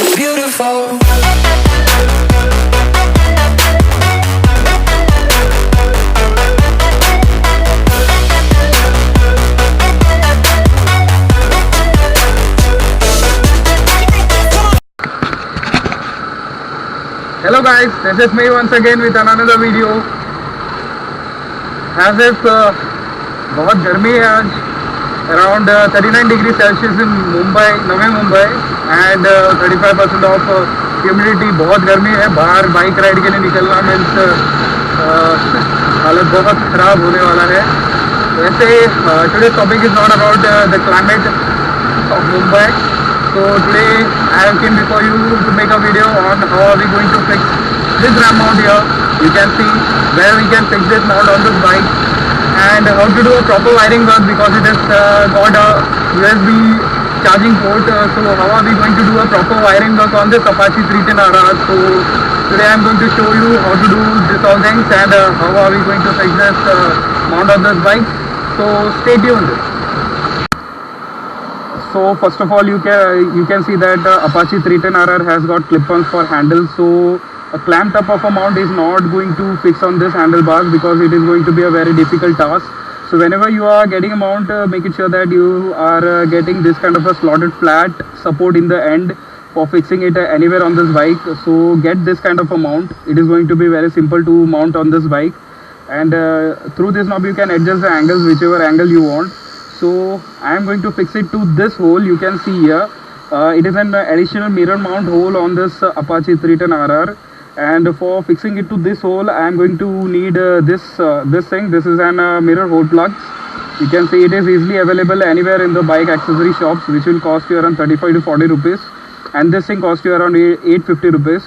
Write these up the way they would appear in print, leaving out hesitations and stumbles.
Beautiful. Hello guys, this is me once again with another video. As if बहुत गर्मी है आज, around 39 degree Celsius in Mumbai, नवे Mumbai, and 35% of humidity. बहुत गर्मी है, बाहर बाइक राइड के लिए निकलना मीन्स हालत बहुत ख़राब होने वाला है. वैसे today's topic is not about the climate of Mumbai. So today I have came before you to make a video on how are we going to fix this RAM mount here. You can see where we can fix this mount on this bike and how to do a proper wiring work because it has got a USB charging port. So how are we going to do a proper wiring work on this Apache 310RR. So today I am going to show you how to do this all things and how are we going to fix this mount on this bike. So stay tuned. So first of all, you can see that Apache 310RR has got clip-ons for handles. So a clamped up of a mount is not going to fix on this handlebars because it is going to be a very difficult task. So whenever you are getting a mount, make it sure that you are getting this kind of a slotted flat support in the end for fixing it anywhere on this bike. So get this kind of a mount. It is going to be very simple to mount on this bike, and through this knob you can adjust the angles whichever angle you want. So I am going to fix it to this hole. You can see here it is an additional mirror mount hole on this Apache 310RR, and for fixing it to this hole I am going to need this thing. This is an mirror hole plug. You can see it is easily available anywhere in the bike accessory shops, which will cost you around 35 to 40 rupees, and this thing costs you around 850 rupees.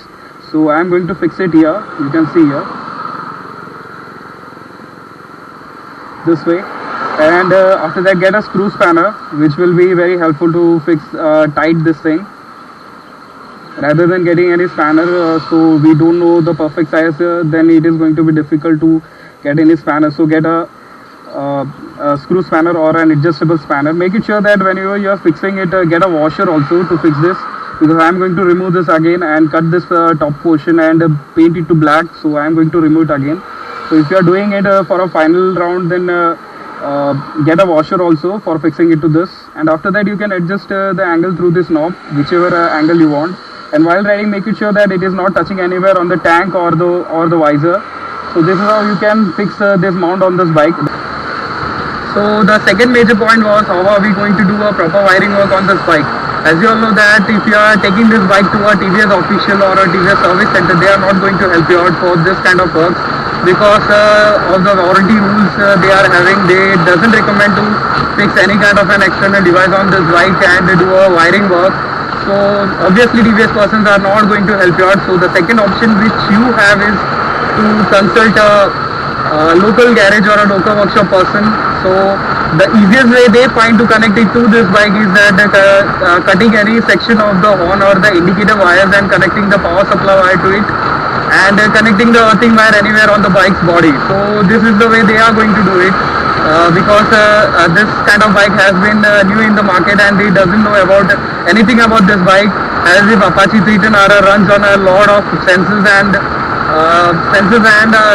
So I am going to fix it here. You can see here this way. And after that, get a screw spanner, which will be very helpful to fix tight this thing rather than getting any spanner. So we don't know the perfect size, then it is going to be difficult to get any spanner. So get a screw spanner or an adjustable spanner. Make it sure that whenever you are fixing it, get a washer also to fix this, because I am going to remove this again and cut this top portion and paint it to black. So I am going to remove it again. So if you are doing it for a final round, then get a washer also for fixing it to this, and after that you can adjust the angle through this knob, whichever angle you want. And while riding, make it sure that it is not touching anywhere on the tank or the visor. So this is how you can fix this mount on this bike. So the second major point was how are we going to do a proper wiring work on this bike. As you all know that if you are taking this bike to a TVS official or a TVS service center, they are not going to help you out for this kind of work because of the warranty rules they are having. They doesn't recommend to fix any kind of an external device on this bike and do a wiring work. So obviously TVS persons are not going to help you out. So the second option which you have is to consult a local garage or a local workshop person. So the easiest way they find to connect it to this bike is that cutting any section of the horn or the indicator wires and connecting the power supply wire to it, and connecting the earthing wire anywhere on the bike's body. So this is the way they are going to do it because this kind of bike has been new in the market and they doesn't know about anything about this bike, as if Apache 310RR runs on a lot of sensors and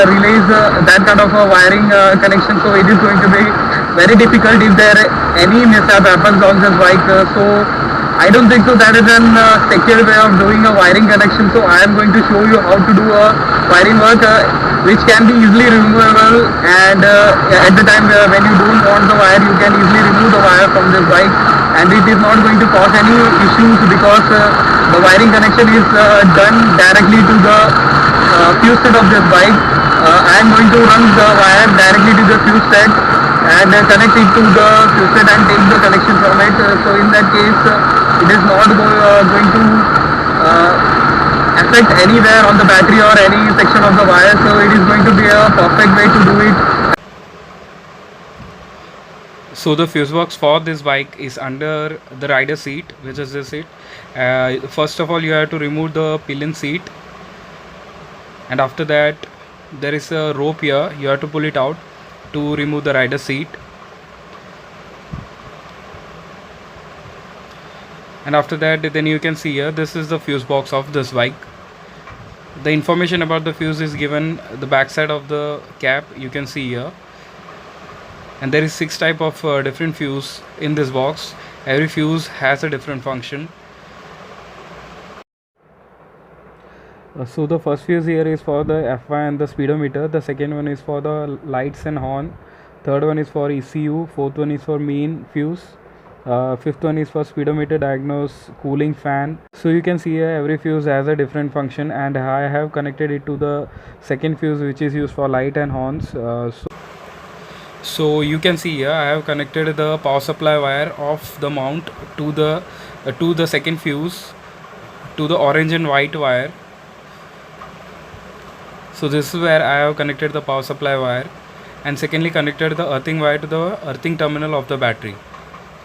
relays, that kind of a wiring connection. So it is going to be very difficult if there any mishap happens on this bike. So I don't think so that is an secure way of doing a wiring connection. So I am going to show you how to do a wiring work which can be easily removable, and at the time when you don't want the wire, you can easily remove the wire from this bike, and it is not going to cause any issues because the wiring connection is done directly to the fuse set of this bike. I am going to run the wire directly to the fuse set and connect it to the fuse set and take the connection from it. So in that case it is not going to affect anywhere on the battery or any section of the wire. So it is going to be a perfect way to do it. So the fuse box for this bike is under the rider seat, which is this seat. First of all, you have to remove the pillion seat, and after that there is a rope here. You have to pull it out to remove the rider seat. And after that, then you can see here, this is the fuse box of this bike. The information about the fuse is given the back side of the cap, you can see here. And there is 6 type of different fuse in this box. Every fuse has a different function. So the first fuse here is for the FI and the speedometer. The second one is for the lights and horn. Third one is for ECU. Fourth one is for main fuse. Fifth one is for speedometer, diagnose, cooling fan. So you can see here every fuse has a different function, and I have connected it to the second fuse, which is used for light and horns. So you can see here I have connected the power supply wire of the mount to the second fuse, to the orange and white wire. So this is where I have connected the power supply wire, and secondly connected the earthing wire to the earthing terminal of the battery.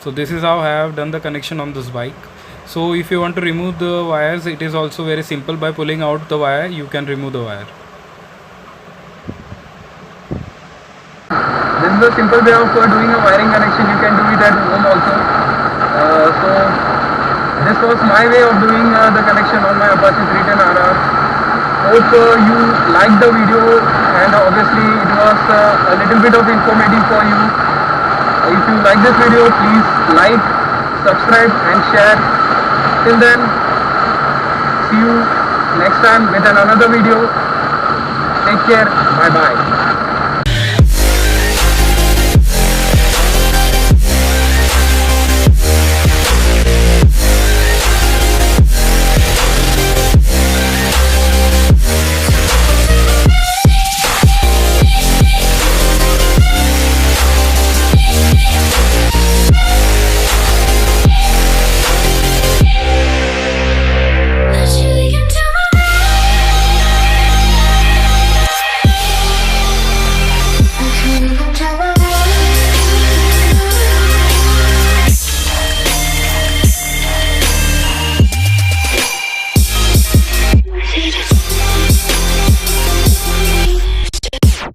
So this is how I have done the connection on this bike. So if you want to remove the wires, it is also very simple. By pulling out the wire, you can remove the wire. This is a simple way of doing a wiring connection. You can do it at home also. So this was my way of doing the connection on my Apache 310 RR. Hope you liked the video, and obviously it was a little bit of informative for you. If you like this video, please like, subscribe and share. Till then, see you next time with another video. Take care. Bye bye.